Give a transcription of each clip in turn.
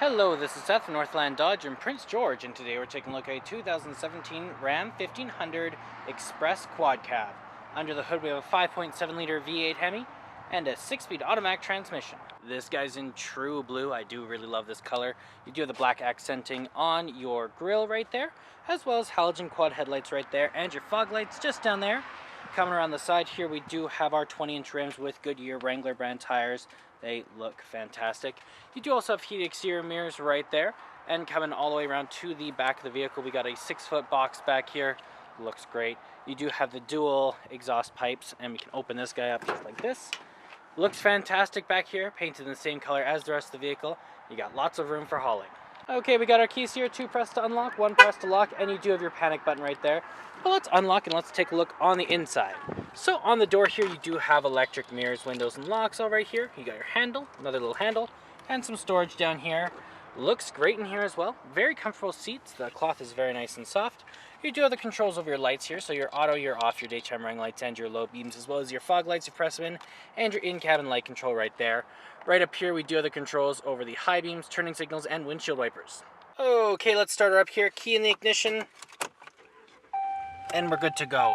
Hello, this is Seth from Northland Dodge in Prince George, and today we're taking a look at a 2017 Ram 1500 Express Quad Cab. Under the hood we have a 5.7 liter V8 Hemi and a 6-speed automatic transmission. This guy's in true blue. I do really love this color. You do have the black accenting on your grille right there, as well as halogen quad headlights right there, and your fog lights just down there. Coming around the side here, we do have our 20-inch rims with Goodyear Wrangler brand tires. They look fantastic. You do also have heated exterior mirrors right there. And coming all the way around to the back of the vehicle, we got a 6-foot box back here. Looks great. You do have the dual exhaust pipes, and we can open this guy up just like this. Looks fantastic back here, painted in the same color as the rest of the vehicle. You got lots of room for hauling. Okay, we got our keys here, 2 press to unlock, 1 press to lock, and you do have your panic button right there. But let's unlock and let's take a look on the inside. So on the door here, you do have electric mirrors, windows, and locks all right here. You got your handle, another little handle, and some storage down here. Looks great in here as well. Very comfortable seats. The cloth is very nice and soft. You do have the controls over your lights here, so your auto, your off, your daytime running lights, and your low beams, as well as your fog lights, you press them in, and your in-cabin light control right there. Right up here, we do have the controls over the high beams, turning signals, and windshield wipers. Okay, let's start her up here. Key in the ignition, and we're good to go.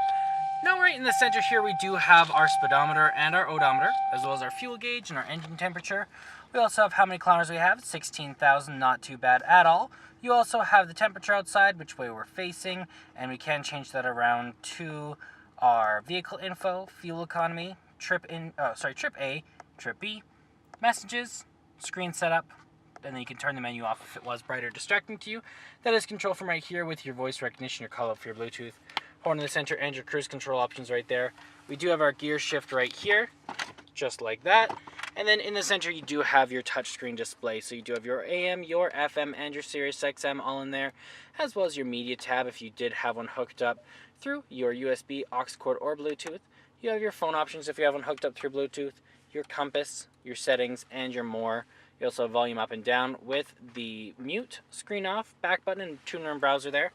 Now right in the center here, we do have our speedometer and our odometer, as well as our fuel gauge and our engine temperature. We also have how many kilometers we have, 16,000, not too bad at all. You also have the temperature outside, which way we're facing, and we can change that around to our vehicle info, fuel economy, trip A, trip B, messages, screen setup, and then you can turn the menu off if it was bright or distracting to you. That is control from right here with your voice recognition, your call out for your Bluetooth, horn in the center, and your cruise control options right there. We do have our gear shift right here, just like that. And then in the center, you do have your touchscreen display. So you do have your AM, your FM, and your Sirius XM all in there, as well as your media tab if you did have one hooked up through your USB, aux cord, or Bluetooth. You have your phone options if you have one hooked up through Bluetooth, your compass, your settings, and your more. You also have volume up and down with the mute, screen off, back button, and tuner and browser there.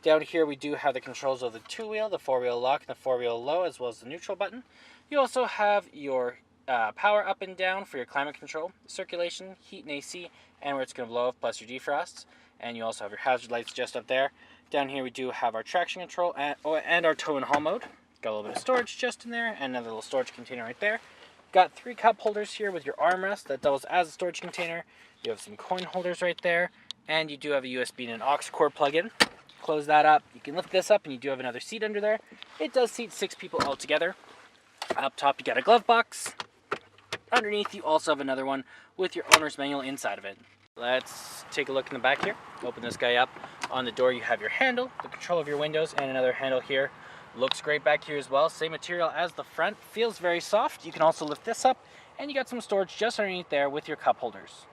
Down here, we do have the controls of the 2-wheel, the 4-wheel lock, and the 4-wheel low, as well as the neutral button. You also have your power up and down for your climate control, circulation, heat and AC, and where it's going to blow off, plus your defrosts. And you also have your hazard lights just up there. Down here we do have our traction control and our tow and haul mode. Got a little bit of storage just in there, and another little storage container right there. Got 3 cup holders here with your armrest that doubles as a storage container. You have some coin holders right there, and you do have a USB and an aux cord plug-in. Close that up. You can lift this up, and you do have another seat under there. It does seat 6 people altogether. Up top you got a glove box. Underneath, you also have another one with your owner's manual inside of it. Let's take a look in the back here. Open this guy up. On the door, you have your handle, the control of your windows, and another handle here. Looks great back here as well. Same material as the front. Feels very soft. You can also lift this up, and you got some storage just underneath there with your cup holders.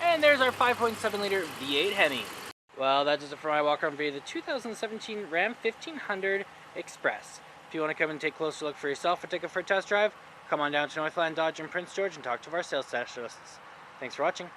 And there's our 5.7 liter V8 Hemi. Well, that does it for my walk around video of the 2017 Ram 1500 Express. If you want to come and take a closer look for yourself or take it for a test drive, come on down to Northland Dodge in Prince George and talk to our sales specialists. Thanks for watching.